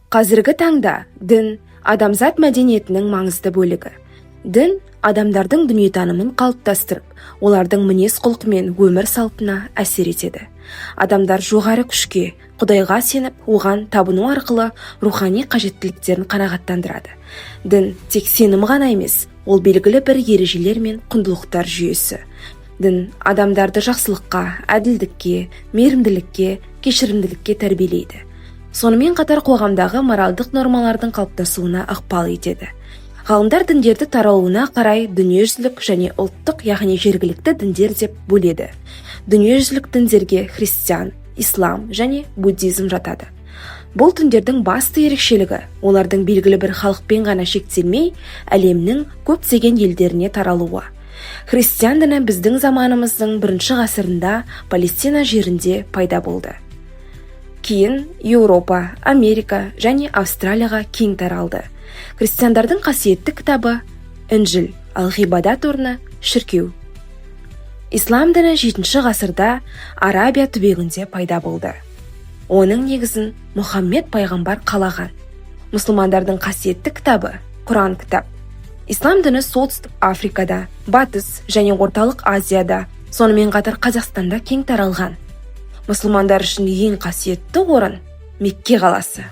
Қазіргі таңда дін адамзат мәдениетінің маңызды бөлігі. Дін адамдардың дүниетанымын қалыптастырып, олардың мінез-құлқы мен өмір салтына әсер етеді. Адамдар жоғары күшке, Құдайға сеніп, оған табыну арқылы рухани қажеттіліктерін қанағаттандырады. Дін тек сенім ғана емес, ол белгілі бір ережелер мен құндылықтар жүйесі. Дін адамдарды жақсылыққа, әділдікке, мейірімділікке, кешірімділікке тәрбиелейді. Сонымен қатар қоғамдағы моральдық нормалардың қалыптасуына ықпал етеді. Ғалымдар діндерді таралуына қарай дүниежүзілік және ұлттық, яғни жергілікті діндер деп бөледі. Дүниежүзілік діндерге христиан, ислам және буддизм жатады. Бұл діндердің басты ерекшелігі олардың белгілі бір халықпен ғана шектелмей, әлемнің көптеген елдеріне таралуы. Христиан діні біздің заманымыздың 1 ғасырында Палестина жерінде пайда болды. Кейін Еуропа, Америка және Австралияға кең таралды. Христиандардың қасиетті кітабы Інжіл, ал ғибадат орны шіркеу. Ислам діні 7 ғасырда Арабия түбегінде пайда болды. Оның негізін Мұхаммед пайғамбар қалаған. Мұсылмандардың қасиетті кітабы Құран кітап. Ислам діні солтүстік Африкада, Батыс және Орталық Азияда, сонымен қатар Қазақстанда кең таралған. Мұсылмандар үшін ең қасиетті орын Мекке қаласы.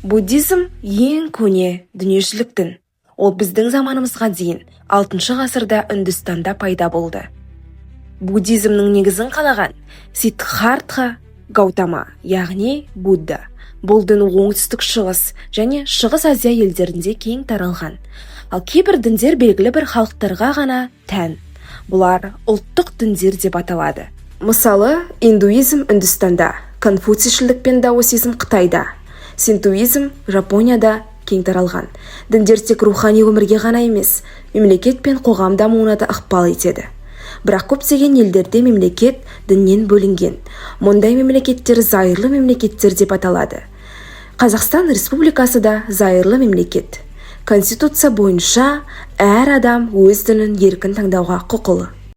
Буддизм ең көне дүниежүзілік дін. Ол біздің заманымызға дейін 6 ғасырда Үндістанда пайда болды. Буддизмнің негізін қалаған Сиддхартха Гаутама, яғни Будда. Бұл дін оңтүстік шығыс және шығыс Азия елдерінде кең таралған. Ал кейбір діндер белгілі бір халықтарға ғана тән. Бұлар ұлттық діндер деп аталады. Мысалы, индуизм Үндістанда, конфуцийшілдік пен даосизм Қытайда, синтуизм Жапонияда кең таралған. Діндер тек рухани өмірге ғана емес, мемлекет пен қоғам дамуына да ықпал етеді. Бірақ көптеген елдерде мемлекет діннен бөлінген. Мұндай мемлекеттер зайырлы мемлекеттер деп аталады. Қазақстан Республикасы да зайырлы мемлекет. Конституция бойынша әр адам өз дінін еркін таңдауға құқылы.